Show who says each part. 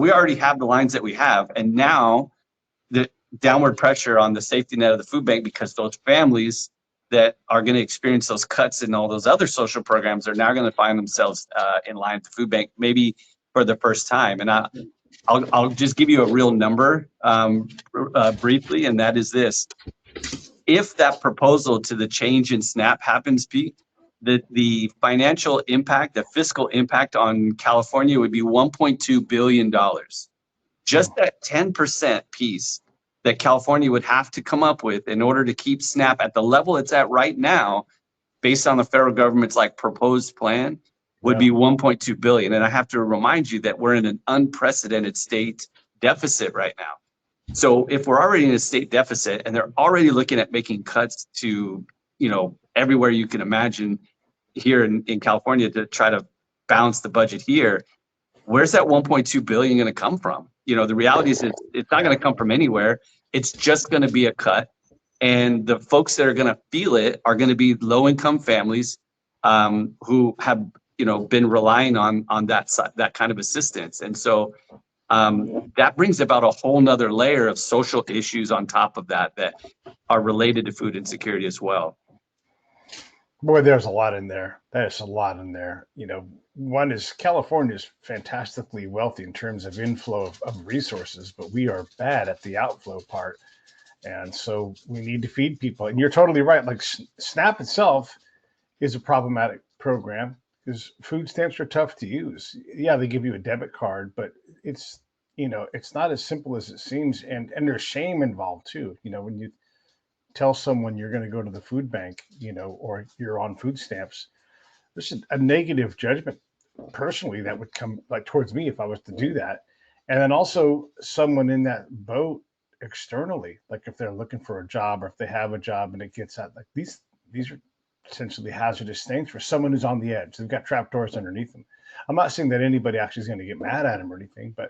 Speaker 1: we already have the lines that we have. And now the downward pressure on the safety net of the food bank, because those families that are going to experience those cuts in all those other social programs are now going to find themselves in line at the food bank, maybe for the first time. And I'll just give you a real number briefly, and that is this. If that proposal to the change in SNAP happens, Pete, the financial impact, the fiscal impact on California would be $1.2 billion. Just that 10% piece that California would have to come up with in order to keep SNAP at the level it's at right now, based on the federal government's like proposed plan, would be 1.2 billion. And I have to remind you that we're in an unprecedented state deficit right now. So if we're already in a state deficit and they're already looking at making cuts to, everywhere you can imagine here in California to try to balance the budget here, where's that 1.2 billion going to come from? The reality is it's not going to come from anywhere. It's just going to be a cut. And the folks that are going to feel it are going to be low-income families who have, been relying on that kind of assistance. And so that brings about a whole nother layer of social issues on top of that are related to food insecurity as well.
Speaker 2: Boy, there's a lot in there. There's a lot in there. One is California is fantastically wealthy in terms of inflow of resources, but we are bad at the outflow part. And so we need to feed people. And you're totally right. Like SNAP itself is a problematic program because food stamps are tough to use. Yeah, they give you a debit card, but it's not as simple as it seems. And there's shame involved too. When you tell someone you're going to go to the food bank, or you're on food stamps, there's a negative judgment personally that would come like towards me if I was to do that. And then also someone in that boat externally, like if they're looking for a job or if they have a job and it gets out, like these are potentially hazardous things for someone who's on the edge. They've got trapdoors underneath them. I'm not saying that anybody actually is going to get mad at them or anything, but